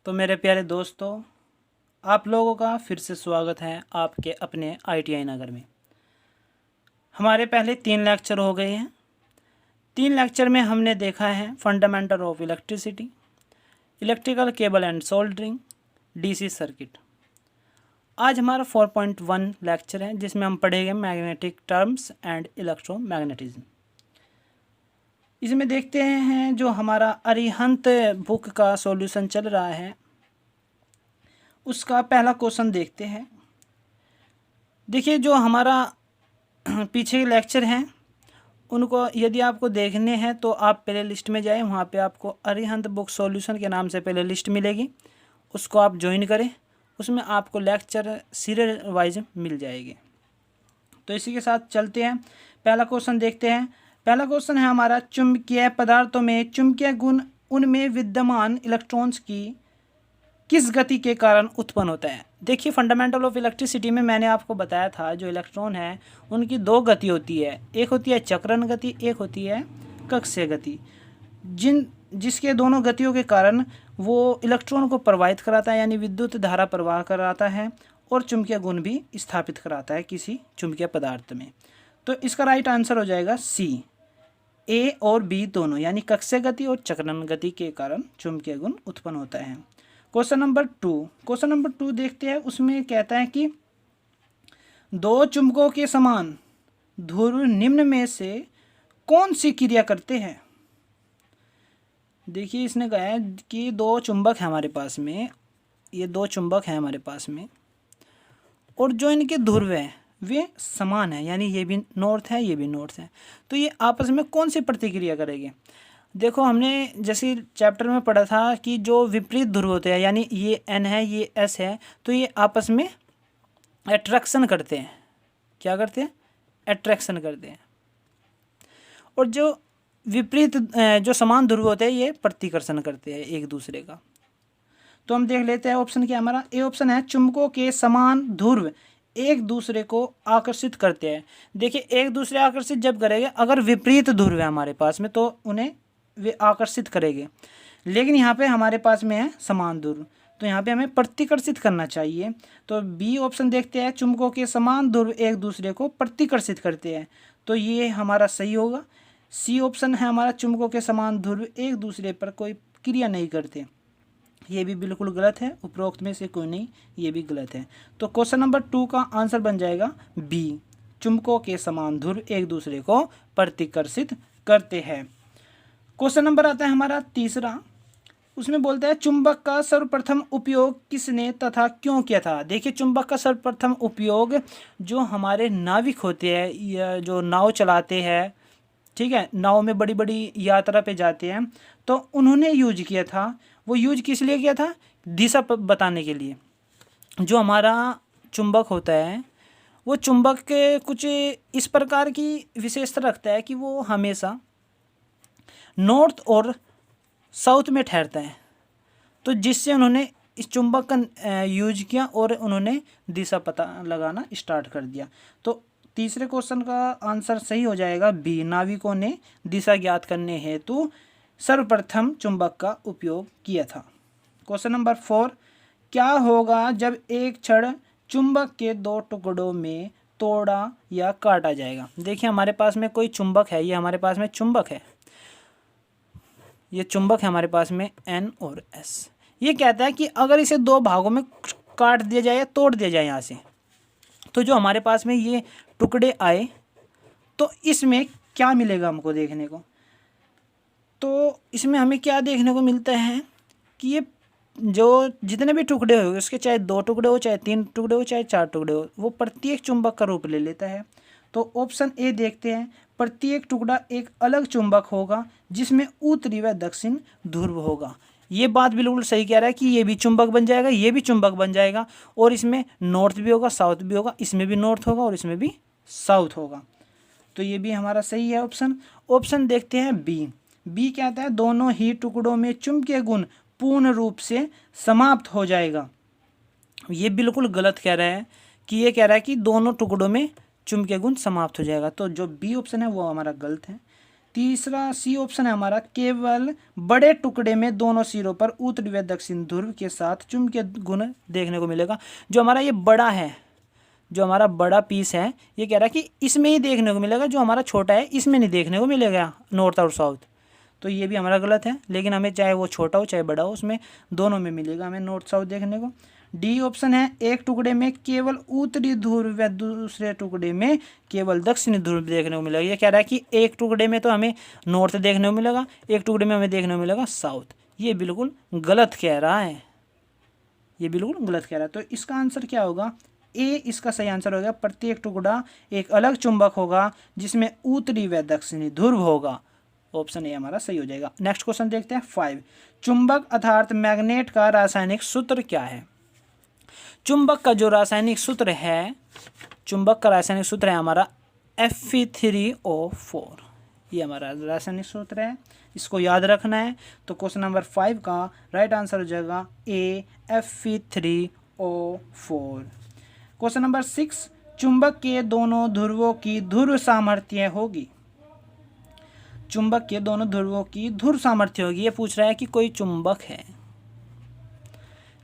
तो मेरे प्यारे दोस्तों, आप लोगों का फिर से स्वागत है आपके अपने ITI नगर में। हमारे पहले 3 लेक्चर हो गए हैं। 3 लेक्चर में हमने देखा है fundamental of electricity, electrical cable and soldering, DC circuit. आज हमारा 4.1 लेक्चर है जिसमें हम पढ़ेंगे मैग्नेटिक टर्म्स एंड इलेक्ट्रोमैग्नेटिज्म। इसमें देखते हैं जो हमारा अरिहंत बुक का सॉल्यूशन चल रहा है उसका पहला क्वेश्चन देखते हैं। देखिए जो हमारा पीछे के लेक्चर हैं उनको यदि आपको देखने हैं तो आप प्ले लिस्ट में जाएं, वहाँ पे आपको अरिहंत बुक सॉल्यूशन के नाम से प्ले लिस्ट मिलेगी, उसको आप ज्वाइन करें। उसमें आपको लेक्चर सीरियल वाइज मिल जाएगी। तो इसी के साथ चलते हैं, पहला क्वेश्चन देखते हैं। पहला क्वेश्चन है हमारा, चुंबकीय पदार्थों में चुंबकीय गुण उनमें विद्यमान इलेक्ट्रॉन्स की किस गति के कारण उत्पन्न होता है। देखिए फंडामेंटल ऑफ इलेक्ट्रिसिटी में मैंने आपको बताया था जो इलेक्ट्रॉन है उनकी 2 गति होती है, एक होती है चक्रण गति, एक होती है कक्षीय गति। जिसके दोनों गतियों के कारण वो इलेक्ट्रॉन को प्रवाहित कराता है, यानी विद्युत धारा प्रवाह कराता है और चुंबकीय गुण भी स्थापित कराता है किसी चुंबकीय पदार्थ में। तो इसका राइट आंसर हो जाएगा सी, A और B दोनों, यानी कक्षीय गति और चक्रण गति के कारण चुंबकीय गुण उत्पन्न होता है। क्वेश्चन नंबर 2 देखते हैं। उसमें कहता है कि 2 चुंबकों के समान ध्रुव निम्न में से कौन सी क्रिया करते हैं। देखिए इसने कहा है कि 2 चुंबक हैं हमारे पास में, ये 2 चुंबक हैं हमारे पास में और जो इनके ध्रुव हैं वे समान हैं, यानी ये भी नॉर्थ है ये भी नॉर्थ है। तो ये आपस में कौन सी प्रतिक्रिया करेंगे। देखो हमने जैसे चैप्टर में पढ़ा था कि जो विपरीत ध्रुव होते हैं, यानी ये N है ये S है, तो ये आपस में अट्रैक्शन करते हैं। क्या करते हैं? अट्रैक्शन करते हैं। और जो विपरीत जो समान ध्रुव होते हैं ये प्रतिकर्षण करते हैं एक दूसरे का। तो हम देख लेते हैं ऑप्शन क्या हमारा। ए ऑप्शन है, चुंबकों के समान ध्रुव एक दूसरे को आकर्षित करते हैं। देखिए एक दूसरे आकर्षित जब करेंगे, अगर विपरीत ध्रुव है हमारे पास में तो उन्हें वे आकर्षित करेंगे, लेकिन यहाँ पे हमारे पास में है समान ध्रुव, तो यहाँ पे हमें प्रतिकर्षित करना चाहिए। तो बी ऑप्शन देखते हैं, चुंबकों के समान ध्रुव एक दूसरे को प्रतिकर्षित करते हैं, तो ये हमारा सही होगा। सी ऑप्शन है हमारा, चुंबकों के समान ध्रुव एक दूसरे पर कोई क्रिया नहीं करते, ये भी बिल्कुल गलत है। उपरोक्त में से कोई नहीं, ये भी गलत है। तो क्वेश्चन नंबर 2 का आंसर बन जाएगा बी, चुंबकों के समान ध्रुव एक दूसरे को प्रतिकर्षित करते हैं। क्वेश्चन नंबर आता है हमारा तीसरा। उसमें बोलता है, चुंबक का सर्वप्रथम उपयोग किसने तथा क्यों किया था। देखिए चुंबक का सर्वप्रथम उपयोग जो हमारे नाविक होते हैं या जो नाव चलाते हैं, ठीक है, नाव में बड़ी बड़ी यात्रा पे जाते हैं, तो उन्होंने यूज किया था। वो यूज किस लिए किया था? दिशा बताने के लिए। जो हमारा चुंबक होता है वो चुंबक के कुछ इस प्रकार की विशेषता रखता है कि वो हमेशा नॉर्थ और साउथ में ठहरता है, तो जिससे उन्होंने इस चुंबक का यूज किया और उन्होंने दिशा पता लगाना स्टार्ट कर दिया। तो तीसरे क्वेश्चन का आंसर सही हो जाएगा बी, नाविकों ने दिशा ज्ञात करने हेतु सर्वप्रथम चुंबक का उपयोग किया था। क्वेश्चन नंबर 4, क्या होगा जब एक क्षण चुंबक के 2 टुकड़ों में तोड़ा या काटा जाएगा। देखिए हमारे पास में कोई चुंबक है, ये हमारे पास में चुंबक है, ये चुंबक है हमारे पास में N और S। ये कहता है कि अगर इसे 2 भागों में काट दिया जाए या तोड़ दिया जाए यहाँ से, तो जो हमारे पास में ये टुकड़े आए तो इसमें क्या मिलेगा हमको देखने को। तो इसमें हमें क्या देखने को मिलता है कि ये जो जितने भी टुकड़े हो, उसके चाहे 2 टुकड़े हो, चाहे 3 टुकड़े हो, चाहे 4 टुकड़े हो, वो प्रत्येक चुंबक का रूप ले लेता है। तो ऑप्शन ए देखते हैं, प्रत्येक टुकड़ा एक अलग चुंबक होगा जिसमें उत्तरी व दक्षिण ध्रुव होगा। ये बात बिल्कुल सही कह रहा है कि ये भी चुंबक बन जाएगा, ये भी चुंबक बन जाएगा, और इसमें नॉर्थ भी होगा साउथ भी होगा, इसमें भी नॉर्थ होगा और इसमें भी साउथ होगा। तो ये भी हमारा सही है ऑप्शन। ऑप्शन देखते हैं बी कहता है, दोनों ही टुकड़ों में चुंबकीय गुण पूर्ण रूप से समाप्त हो जाएगा। ये बिल्कुल गलत कह रहा है कि ये कह रहा है कि दोनों टुकड़ों में चुंबकीय गुण समाप्त हो जाएगा, तो जो बी ऑप्शन है वो हमारा गलत है। तीसरा सी ऑप्शन है हमारा, केवल बड़े टुकड़े में दोनों सिरों पर उत्तरी व दक्षिण ध्रुव के साथ चुंबकीय गुण देखने को मिलेगा। जो हमारा ये बड़ा है, जो हमारा बड़ा पीस है, ये कह रहा है कि इसमें ही देखने को मिलेगा, जो हमारा छोटा है इसमें नहीं देखने को मिलेगा नॉर्थ और साउथ। तो ये भी हमारा गलत है, लेकिन हमें चाहे वो छोटा हो चाहे बड़ा हो, उसमें दोनों में मिलेगा हमें नॉर्थ साउथ देखने को। डी ऑप्शन है, एक टुकड़े में केवल उत्तरी ध्रुव व दूसरे टुकड़े में केवल दक्षिणी ध्रुव देखने को मिलेगा। ये कह रहा है कि एक टुकड़े में तो हमें नॉर्थ देखने को मिलेगा, एक टुकड़े में हमें देखने को मिलेगा साउथ। ये बिल्कुल गलत कह रहा है, ये बिल्कुल गलत कह रहा है। तो इसका आंसर क्या होगा, ए इसका सही आंसर होगा। प्रत्येक टुकड़ा एक अलग चुंबक होगा जिसमें उत्तरी व दक्षिणी ध्रुव होगा। ऑप्शन ए हमारा सही हो जाएगा। नेक्स्ट क्वेश्चन देखते हैं 5। चुंबक अर्थात मैग्नेट का रासायनिक सूत्र क्या है। चुंबक का जो रासायनिक सूत्र है, चुंबक का रासायनिक सूत्र है हमारा Fe3O4। ये हमारा रासायनिक सूत्र है, इसको याद रखना है। तो क्वेश्चन नंबर 5 का राइट आंसर हो जाएगा ए, Fe3O4। क्वेश्चन नंबर 6, चुंबक के दोनों ध्रुवों की ध्रुव सामर्थ्य होगी। चुंबक के दोनों ध्रुवों की ध्रुव सामर्थ्य होगी। ये पूछ रहा है कि कोई चुंबक है,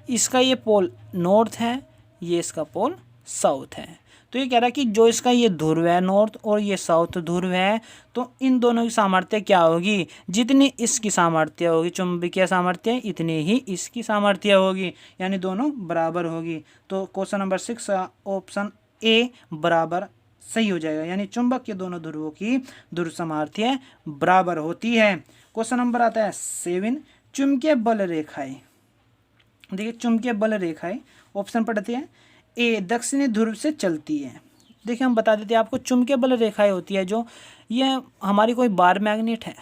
इसका ये पोल नॉर्थ है, ये इसका पोल साउथ है। तो ये कह रहा है कि जो इसका ये ध्रुव है नॉर्थ और ये साउथ ध्रुव है, तो इन दोनों की सामर्थ्य क्या होगी, जितनी इसकी सामर्थ्य होगी चुंबकीय सामर्थ्य, इतनी ही इसकी सामर्थ्य होगी, यानी दोनों बराबर होगी। तो क्वेश्चन नंबर 6 ऑप्शन ए बराबर सही हो जाएगा, यानी चुंबक के दोनों ध्रुवों की ध्रुव सामर्थ्य बराबर होती है। क्वेश्चन नंबर आता है 7, चुंबकीय बल रेखाएं। देखिए चुंबकीय बल रेखाएं ऑप्शन पढ़ते हैं। ए दक्षिणी ध्रुव से चलती है। देखिए हम बता देते हैं आपको, चुंबकीय बल रेखाएं होती है जो, ये हमारी कोई बार मैग्नेट है,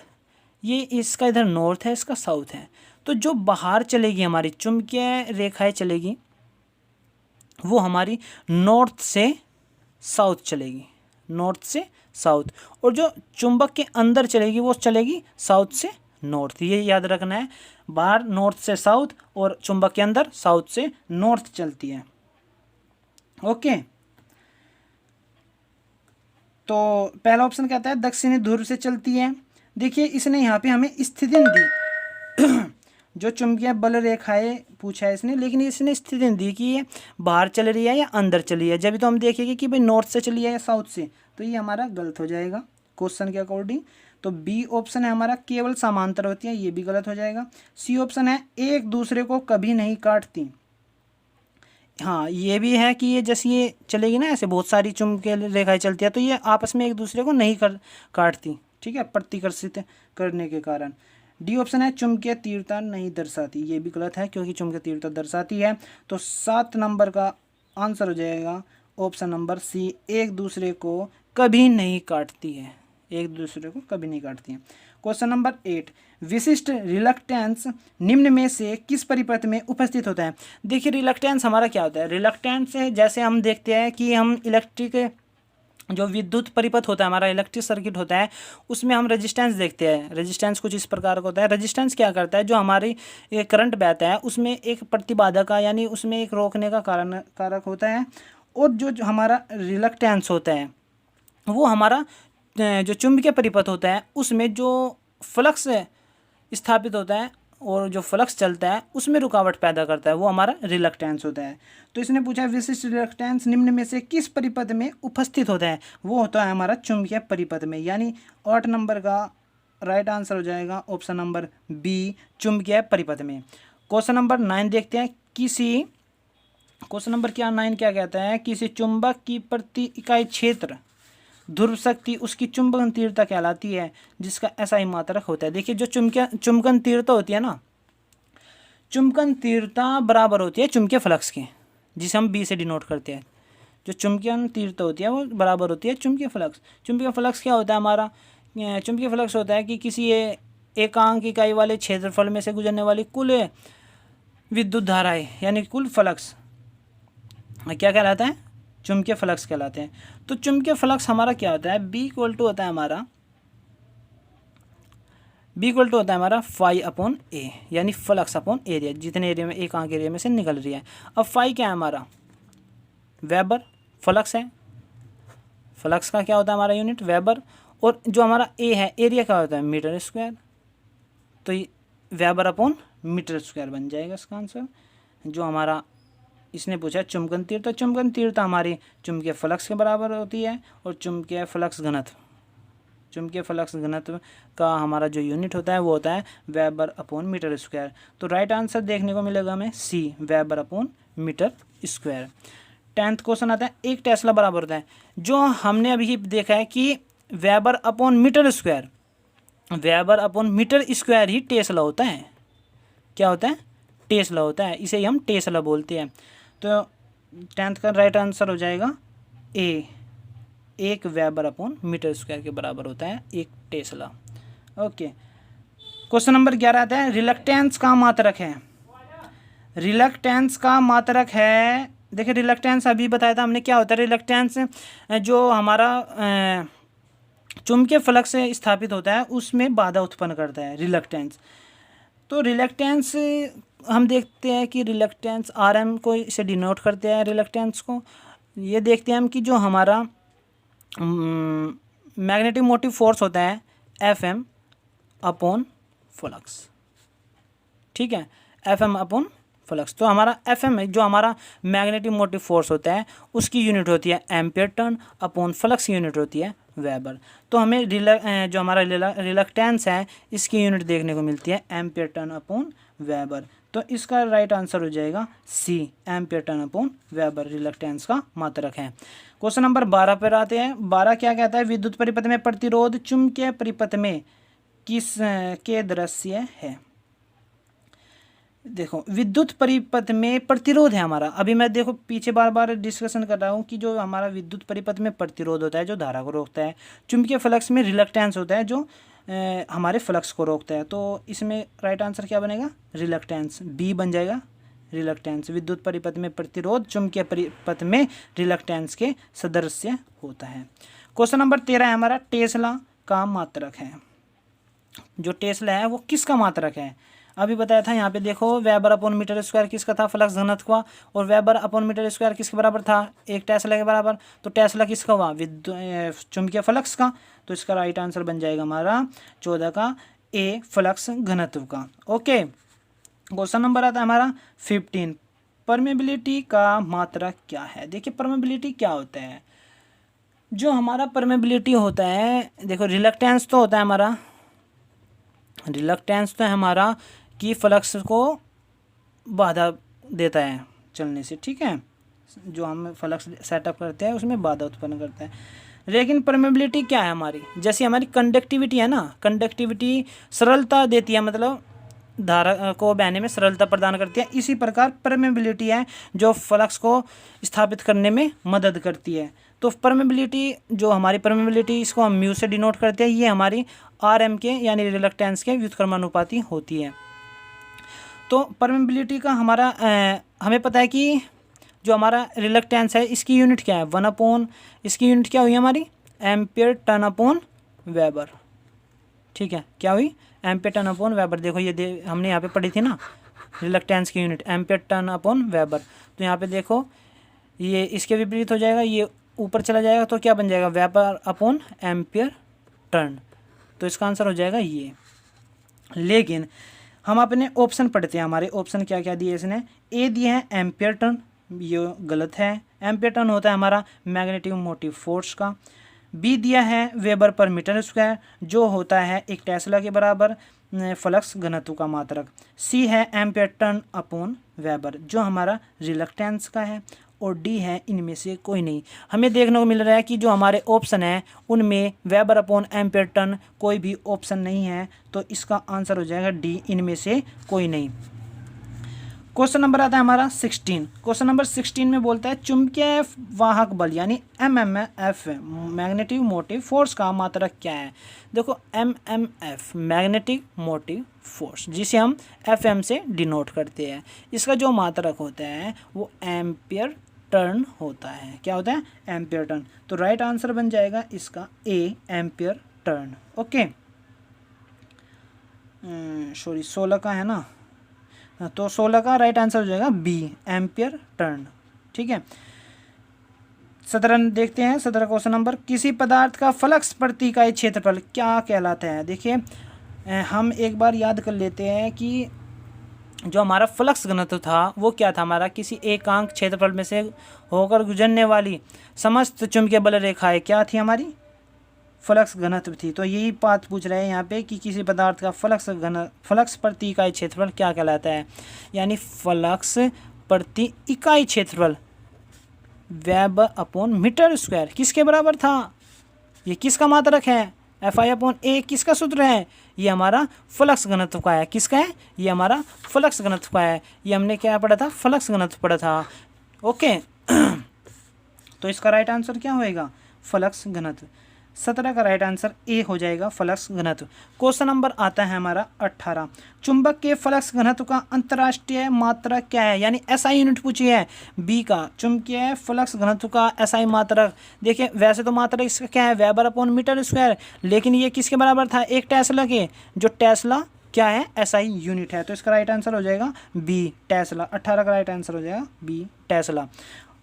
ये इसका इधर नॉर्थ है, इसका साउथ है। तो जो बाहर चलेगी हमारी चुंबकीय रेखाएं चलेगी, वो हमारी नॉर्थ से साउथ चलेगी, नॉर्थ से साउथ। और जो चुंबक के अंदर चलेगी वो चलेगी साउथ से नॉर्थ। ये याद रखना है, बाहर नॉर्थ से साउथ और चुंबक के अंदर साउथ से नॉर्थ चलती है। ओके, तो पहला ऑप्शन कहता है दक्षिणी ध्रुव से चलती है। देखिए इसने यहाँ पे हमें स्थिति दी जो चुंबकीय बल रेखाएं पूछा है इसने, लेकिन इसने स्थिति दी कि ये बाहर चल रही है या अंदर चली है। जब तो हम देखेंगे कि भाई नॉर्थ से चली है या साउथ से, तो ये हमारा गलत हो जाएगा क्वेश्चन के अकॉर्डिंग। तो बी ऑप्शन है हमारा, केवल समांतर होती है, ये भी गलत हो जाएगा। सी ऑप्शन है, एक दूसरे को कभी नहीं काटती। हाँ ये भी है कि ये जैसे ये चलेगी ना, ऐसे बहुत सारी चुंबकीय रेखाएं चलती है, तो ये आपस में एक दूसरे को नहीं काटती, ठीक है, प्रतिकर्षित करने के कारण। डी ऑप्शन है, चुंबकीय तीव्रता नहीं दर्शाती। ये भी गलत है क्योंकि चुंबकीय तीव्रता दर्शाती है। तो 7 नंबर का आंसर हो जाएगा ऑप्शन नंबर सी, एक दूसरे को कभी नहीं काटती है, एक दूसरे को कभी नहीं काटती है। क्वेश्चन नंबर 8, विशिष्ट रिलक्टेंस निम्न में से किस परिपथ में उपस्थित होता है। देखिए रिलक्टेंस हमारा क्या होता है, रिलक्टेंस है जैसे हम देखते हैं कि हम इलेक्ट्रिक जो विद्युत परिपथ होता है हमारा, इलेक्ट्रिक सर्किट होता है, उसमें हम रेजिस्टेंस देखते हैं। रेजिस्टेंस कुछ इस प्रकार का होता है। रेजिस्टेंस क्या करता है, जो हमारी करंट बहता है उसमें एक प्रतिबाधा का, यानी उसमें एक रोकने का कारक होता है। और जो हमारा रिलक्टेंस होता है वो हमारा जो चुंबकीय परिपथ होता है उसमें जो फ्लक्स स्थापित होता है और जो फ्लक्स चलता है उसमें रुकावट पैदा करता है, वो हमारा रिलक्टेंस होता है। तो इसने पूछा विशिष्ट रिलक्टेंस निम्न में से किस परिपथ में उपस्थित होता है, वो होता है हमारा चुंबकीय परिपथ में, यानी 8 नंबर का राइट आंसर हो जाएगा ऑप्शन नंबर बी, चुंबकीय परिपथ में। क्वेश्चन नंबर 9 देखते हैं। क्वेश्चन नंबर 9 क्या कहता है, किसी चुंबक की प्रति इकाई क्षेत्र ध्रुव शक्ति उसकी चुंबकन तीव्रता कहलाती है, जिसका SI मात्रक होता है। देखिए जो चुंबकन तीव्रता होती है ना, चुंबकन तीव्रता बराबर होती है चुंबकीय फ्लक्स के, जिसे हम B से डिनोट करते हैं। जो चुंबकन तीव्रता होती है वो बराबर होती है चुंबकीय फ्लक्स। चुंबकीय फ्लक्स क्या होता है हमारा, चुंबकीय फ्लक्स होता है कि किसी एकांक इकाई वाले क्षेत्रफल में से गुजरने वाली कुल विद्युत धाराएं, यानी कुल फ्लक्स क्या कहलाता है, चुंबकीय फ्लक्स कहलाते हैं। तो चुंबकीय फ्लक्स हमारा क्या होता है, B इक्वल टू होता है हमारा फाई अपॉन ए, यानी फ्लक्स अपॉन एरिया, जितने एरिया में एकांक एरिया में से निकल रही है। अब फाई क्या है हमारा, वेबर, फ्लक्स है, फ्लक्स का क्या होता है हमारा यूनिट वेबर, और जो हमारा ए है, एरिया क्या होता है, मीटर स्क्वायर, तो ये वेबर अपॉन मीटर स्क्वायर बन जाएगा इसका आंसर। जो हमारा इसने पूछा चुंबकन तीव्रता, तो चुंबकन तीव्रता हमारी चुंबकीय फ्लक्स के बराबर होती है, और चुंबकीय फ्लक्स घनत्व का हमारा जो यूनिट होता है वो होता है वेबर अपॉन मीटर स्क्वायर। तो राइट आंसर देखने को मिलेगा हमें C, weber upon meter square. 10th question आता है, एक टेस्ला बराबर होता है, जो हमने अभी देखा है कि weber upon meter square, weber upon meter square ही टेस्ला होता है। क्या होता है, टेस्ला होता है, इसे ही हम टेस्ला बोलते हैं। तो 10th का राइट आंसर हो जाएगा ए, एक वेबर अपॉन मीटर स्क्वायर के बराबर होता है एक टेस्ला। ओके, क्वेश्चन नंबर 11 आता है, रिलक्टेंस का मात्रक है। रिलक्टेंस का मात्रक है, देखिए रिलक्टेंस अभी बताया था हमने क्या होता है। रिलक्टेंस जो हमारा चुंबकीय फ्लक्स से स्थापित होता है उसमें बाधा उत्पन्न करता है रिलक्टेंस। तो रिलक्टेंस हम देखते हैं कि रिलक्टेंस आर एम को इसे डिनोट करते हैं रिलक्टेंस को। ये देखते हैं हम कि जो हमारा मैग्नेटिक मोटिव फोर्स होता है एफ एम अपॉन फ्लक्स, ठीक है, एफ एम अपॉन फ्लक्स। तो हमारा एफ एम जो हमारा मैग्नेटिक मोटिव फोर्स होता है उसकी यूनिट होती है एम्पियर टर्न, अपॉन फ्लक्स की यूनिट होती है वेबर। तो हमें जो हमारा रिलक्टेंस है इसकी यूनिट देखने को मिलती है एम्पियर टर्न अपॉन वेबर। तो इसका राइट आंसर हो जाएगा C, ampere turn upon weber reluctance का मात्रक है। क्वेश्चन नंबर 12 पर आते हैं। 12 क्या कहता है, विद्युत परिपथ में प्रतिरोध चुंबकीय परिपथ में किस के दृश्य है। देखो विद्युत परिपथ में प्रतिरोध है हमारा, अभी मैं देखो पीछे बार बार डिस्कशन कर रहा हूँ कि जो हमारा विद्युत परिपथ में प्रतिरोध होता है जो धारा को रोकता है, चुंबकीय फ्लक्स में रिलक्टेंस होता है जो हमारे फ्लक्स को रोकता है। तो इसमें राइट आंसर क्या बनेगा, रिलक्टेंस, बी बन जाएगा रिलक्टेंस। विद्युत परिपथ में प्रतिरोध चुंबकीय परिपथ में रिलक्टेंस के सदृश्य होता है। क्वेश्चन नंबर 13 है हमारा, टेस्ला का मात्रक है। जो टेस्ला है वो किसका मात्रक है, अभी बताया था यहाँ पे देखो वेबर अपॉन मीटर स्क्वायर किसका था, फ्लक्स घनत्व का, और वेबर अपॉन मीटर स्क्वायर किसके बराबर था, एक टेस्ला के बराबर। तो टेस्ला किसका हुआ, चुंबकीय फ्लक्स का। तो इसका राइट आंसर बन जाएगा हमारा 14 का ए, फ्लक्स घनत्व का। ओके, क्वेश्चन नंबर आता है हमारा 15, परमेबिलिटी का मात्रक क्या है। देखिए परमेबिलिटी क्या होता है, जो हमारा परमेबिलिटी होता है, देखो रिलक्टेंस तो होता है हमारा, रिलक्टेंस तो है हमारा कि फ्लक्स को बाधा देता है चलने से, ठीक है, जो हम फ्लक्स सेटअप करते हैं उसमें बाधा उत्पन्न करता है। लेकिन परमेबिलिटी क्या है हमारी, जैसे हमारी कंडक्टिविटी है ना, कंडक्टिविटी सरलता देती है, मतलब धारा को बहने में सरलता प्रदान करती है, इसी प्रकार परमेबिलिटी है जो फ्लक्स को स्थापित करने में मदद करती है। तो परमेबिलिटी जो हमारी परमेबिलिटी इसको हम म्यू से डिनोट करते हैं, ये हमारी आर एम के यानी रिलक्टेंस के व्युत्क्रमानुपाती होती है। तो परमेबिलिटी का हमारा हमें पता है कि जो हमारा रिलक्टेंस है इसकी यूनिट क्या है, 1/, इसकी यूनिट क्या हुई हमारी, एम्पियर टर्न अपॉन वेबर, ठीक है, क्या हुई, एम्पियर टर्न अपॉन वेबर। देखो ये हमने यहाँ पे पढ़ी थी ना, रिलक्टेंस की unit ampere turn upon weber. तो यहाँ पे देखो ये इसके विपरीत हो जाएगा, ये ऊपर चला जाएगा, तो क्या बन जाएगा, वेबर अपॉन एम्पियर टर्न। तो इसका आंसर हो जाएगा ये। लेकिन हम अपने ऑप्शन पढ़ते हैं, हमारे ऑप्शन क्या क्या दिए इसने, ए दिए हैं एम्पियर टर्न, ये गलत है, एम्पियर टर्न होता है हमारा मैग्नेटिक मोटिव फोर्स का। बी दिया है वेबर पर मीटर स्क्वायर, जो होता है एक टेस्ला के बराबर फ्लक्स घनत्व का मात्रक। सी है एम्पियर टर्न अपॉन वेबर, जो हमारा रिलक्टेंस का है। और डी है इनमें से कोई नहीं। हमें देखने को मिल रहा है कि जो हमारे ऑप्शन है उनमें वेबर अपॉन एम्पियर टर्न कोई भी ऑप्शन नहीं है, तो इसका आंसर हो जाएगा डी, इनमें से कोई नहीं। क्वेश्चन नंबर आता है हमारा 16। क्वेश्चन नंबर 16 में बोलता है चुंबकीय वाहक बल यानी MMF मैग्नेटिक मोटिव फोर्स का मात्रक क्या है। देखो MMF मैग्नेटिक मोटिव फोर्स, जिसे हम FM से डिनोट करते हैं, इसका जो मात्रक होता है वो एम्पियर टर्न होता है। क्या होता है, एम्पियर टर्न। तो राइट आंसर बन जाएगा इसका ए, एम्पियर टर्न। ओके, सॉरी 16 का है ना, तो 16 का राइट आंसर हो जाएगा बी, एम्पियर टर्न। ठीक है, 17 देखते हैं। 17 क्वेश्चन नंबर, किसी पदार्थ का फ्लक्स प्रति इकाई क्षेत्रफल क्या कहलाता है। देखिए हम एक बार याद कर लेते हैं कि जो हमारा फ्लक्स घनत्व था वो क्या था हमारा, किसी एकांक क्षेत्रफल में से होकर गुजरने वाली समस्त चुंबकीय बल रेखाएं क्या थी, हमारी फ्लक्स घनत्व थी। तो यही बात पूछ रहे हैं यहाँ पे कि किसी पदार्थ का फ्लक्स प्रति इकाई क्षेत्रफल क्या कहलाता है, यानी फ्लक्स प्रति इकाई क्षेत्रफल वेब अपॉन मीटर स्क्वायर किसके बराबर था, ये किसका मात्रक है, FI/A किसका सूत्र है, ये हमारा फ्लक्स घनत्व का है। किसका है, ये हमारा फ्लक्स घनत्व का है। ये हमने क्या पढ़ा था, फ्लक्स घनत्व पढ़ा था। ओके तो इसका राइट आंसर क्या होएगा, फ्लक्स घनत्व। 17 का राइट आंसर ए हो जाएगा, फ्लक्स घनत्व। क्वेश्चन नंबर आता है हमारा 18, चुंबक के फ्लक्स घनत्व का अंतर्राष्ट्रीय मात्रक क्या है, यानी SI यूनिट पूछी है बी का। चुंबकीय फ्लक्स घनत्व का SI मात्रक, देखिए वैसे तो मात्रक इसका क्या है, वेबर अपॉन मीटर स्क्वायर, लेकिन ये किसके बराबर था, एक टेस्ला के। जो टेस्ला क्या है, SI यूनिट है। तो इसका राइट आंसर हो जाएगा बी, टेस्ला। 18 का राइट आंसर हो जाएगा बी, टेस्ला।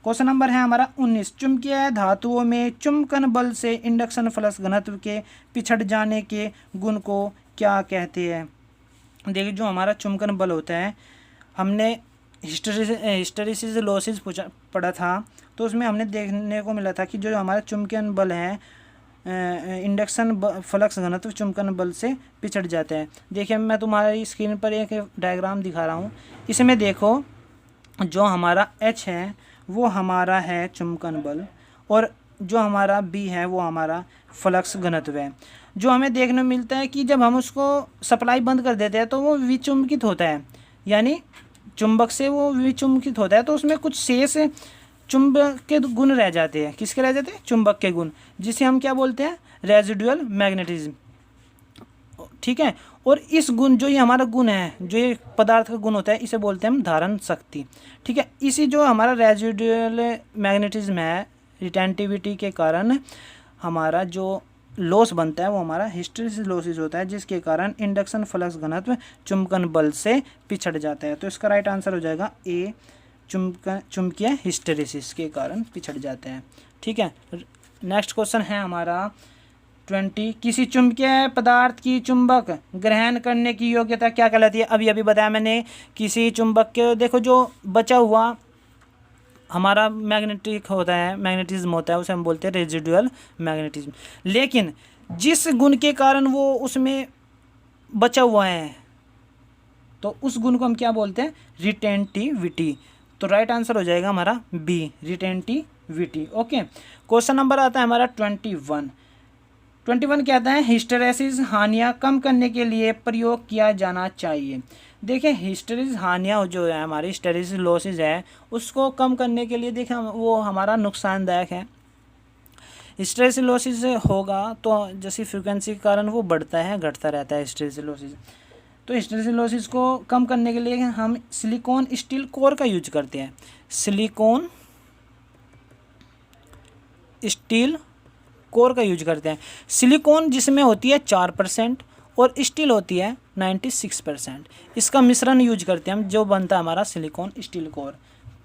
क्वेश्चन नंबर है हमारा 19, चुंबकीय धातुओं में चुंबकन बल से इंडक्शन फ्लक्स घनत्व के पिछड़ जाने के गुण को क्या कहते हैं। देखिए जो हमारा चुंबकन बल होता है, हमने हिस्टैरिसीस लॉसेस पढ़ा था, तो उसमें हमने देखने को मिला था कि जो हमारा चुंबकन बल है इंडक्शन फ्लक्स घनत्व चुंबकन बल से पिछड़ जाते हैं। देखिए मैं तुम्हारी स्क्रीन पर एक डायग्राम दिखा रहा हूँ, इसमें देखो जो हमारा H है वो हमारा है चुंबकन बल, और जो हमारा B है वो हमारा फ्लक्स घनत्व है। जो हमें देखने में मिलता है कि जब हम उसको सप्लाई बंद कर देते हैं तो वो विचुंबकित होता है, यानी चुंबक से वो विचुंबकित होता है, तो उसमें कुछ शेष चुंबक के गुण रह जाते हैं। किसके रह जाते हैं, चुंबक के गुण, जिसे हम क्या बोलते हैं, रेजिडुअल मैग्नेटिज्म। ठीक है, और इस गुण, जो ये हमारा गुण है, जो ये पदार्थ का गुण होता है, इसे बोलते हैं हम धारण शक्ति। ठीक है, इसी जो हमारा रेजिडुअल मैग्नेटिज्म है, रिटेंटिविटी के कारण हमारा जो लॉस बनता है वो हमारा हिस्टैरिसीस लॉसेस होता है, जिसके कारण इंडक्शन फ्लक्स घनत्व चुंबकन बल से पिछड़ जाता है। तो इसका राइट आंसर हो जाएगा ए, चुंबकीय हिस्टैरिसीस के कारण पिछड़ जाते हैं। ठीक है, नेक्स्ट क्वेश्चन है हमारा 20, किसी चुंबकीय पदार्थ की चुंबक ग्रहण करने की योग्यता क्या कहलाती है। अभी अभी बताया मैंने, किसी चुंबक के, देखो जो बचा हुआ हमारा मैग्नेटिक होता है, मैग्नेटिज्म होता है, उसे हम बोलते हैं रेजिडुअल मैग्नेटिज्म। लेकिन जिस गुण के कारण वो उसमें बचा हुआ है, तो उस गुण को हम क्या बोलते हैं, रिटेंटिविटी। तो राइट आंसर हो जाएगा हमारा B, retentivity. Okay, question number आता है हमारा 21 कहता है हिस्टैरिसीस हानियाँ कम करने के लिए प्रयोग किया जाना चाहिए। देखिए हिस्टैरिसीस हानियाँ जो है हमारी, हिस्टैरिसीस लॉसेस है, उसको कम करने के लिए देखें वो हमारा नुकसानदायक है। हिस्टैरिसीस लॉसेस होगा तो जैसी फ्रीक्वेंसी के कारण वो बढ़ता है घटता रहता है हिस्टैरिसीस लॉसेस। तो हिस्टैरिसीस लॉसेस को कम करने के लिए हम सिलिकॉन स्टील कोर का यूज करते हैं, सिलिकॉन स्टील कोर का यूज करते हैं। सिलिकॉन जिसमें होती है 4% और स्टील होती है 96%, इसका मिश्रण यूज करते हैं हम, जो बनता है हमारा सिलिकॉन स्टील कोर।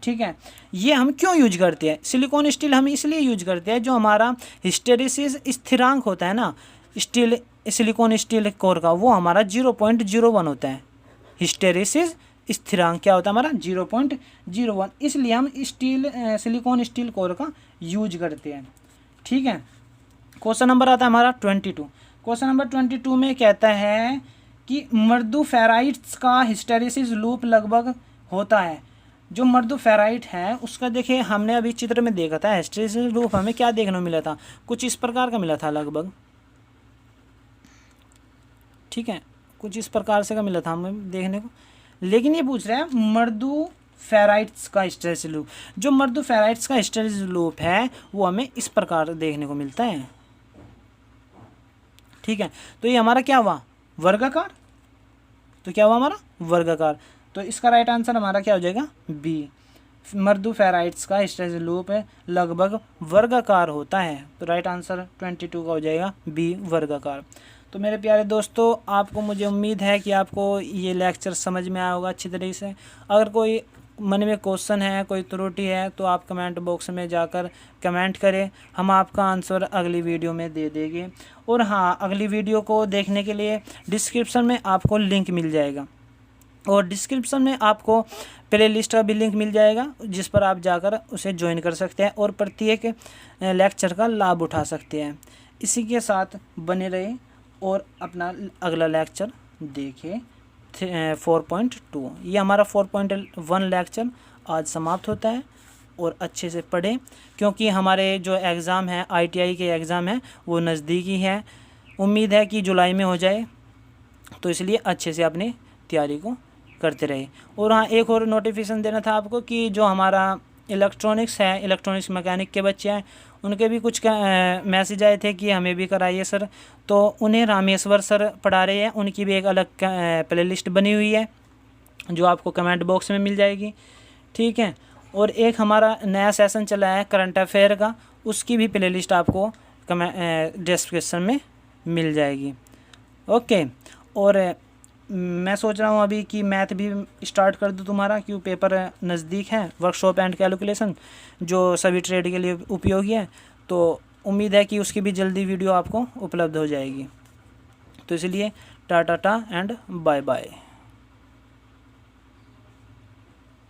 ठीक है, ये हम क्यों यूज करते हैं, सिलिकॉन स्टील हम इसलिए यूज करते हैं, जो हमारा हिस्टैरिसीस स्थिरांक होता है ना स्टील, सिलिकॉन स्टील कोर का, वो हमारा 0.01 होता है। हिस्टैरिसीस स्थिरांक क्या होता है हमारा, 0.01, इसलिए हम सिलिकॉन स्टील कोर का यूज करते हैं। ठीक है, क्वेश्चन नंबर आता है हमारा 22। क्वेश्चन नंबर 22 में कहता है कि मृदु फेराइट्स का हिस्टैरिसीस लूप लगभग होता है। जो मृदु फेराइट है उसका देखिए हमने अभी चित्र में देखा था, हिस्टैरिसीस लूप हमें क्या देखने को मिला था, कुछ इस प्रकार का मिला था लगभग। ठीक है, कुछ इस प्रकार से का मिला था हमें देखने को, लेकिन ये पूछ रहा है मृदु फेराइट्स का हिस्टैरिसीस लूप। जो मृदु फेराइट्स का हिस्टैरिसीस लूप है वो हमें इस प्रकार देखने को मिलता है। ठीक है, तो ये हमारा क्या हुआ, वर्गाकार। तो क्या हुआ हमारा, वर्गाकार। तो इसका राइट आंसर हमारा क्या हो जाएगा, बी, मृदु फेराइट्स का हिस्टैरिसीस लूप लगभग वर्गाकार होता है। तो राइट आंसर 22 का हो जाएगा बी, वर्गाकार। तो मेरे प्यारे दोस्तों, आपको, मुझे उम्मीद है कि आपको ये लेक्चर समझ में आया होगा अच्छी तरीके से। अगर कोई मन में क्वेश्चन है, कोई त्रुटि है, तो आप कमेंट बॉक्स में जाकर कमेंट करें, हम आपका आंसर अगली वीडियो में दे देंगे। और हाँ, अगली वीडियो को देखने के लिए डिस्क्रिप्शन में आपको लिंक मिल जाएगा, और डिस्क्रिप्शन में आपको प्ले लिस्ट का भी लिंक मिल जाएगा, जिस पर आप जाकर उसे ज्वाइन कर सकते हैं और प्रत्येक लेक्चर का लाभ उठा सकते हैं। इसी के साथ बने रहे और अपना अगला लेक्चर देखें। 4.2 ये हमारा 4.1 लेक्चर आज समाप्त होता है। और अच्छे से पढ़ें, क्योंकि हमारे जो एग्ज़ाम है, ITI के एग्ज़ाम है, वो नज़दीकी है। उम्मीद है कि जुलाई में हो जाए, तो इसलिए अच्छे से अपनी तैयारी को करते रहे। और हाँ, एक और नोटिफिकेशन देना था आपको कि जो हमारा इलेक्ट्रॉनिक्स है, इलेक्ट्रॉनिक्स मैकेनिक के बच्चे हैं, उनके भी कुछ मैसेज आए थे कि हमें भी कराइए सर। तो उन्हें रामेश्वर सर पढ़ा रहे हैं, उनकी भी एक अलग प्ले लिस्ट बनी हुई है जो आपको कमेंट बॉक्स में मिल जाएगी, ठीक है। और एक हमारा नया सेशन चला है करंट अफेयर का, उसकी भी प्ले लिस्ट आपको डिस्क्रिप्शन में मिल जाएगी। ओके। और मैं सोच रहा हूँ अभी कि मैथ भी स्टार्ट कर दूँ तुम्हारा, क्यों पेपर नज़दीक है, वर्कशॉप एंड कैलकुलेशन जो सभी ट्रेड के लिए उपयोगी है। तो उम्मीद है कि उसकी भी जल्दी वीडियो आपको उपलब्ध हो जाएगी। तो इसलिए टाटा एंड बाय बाय।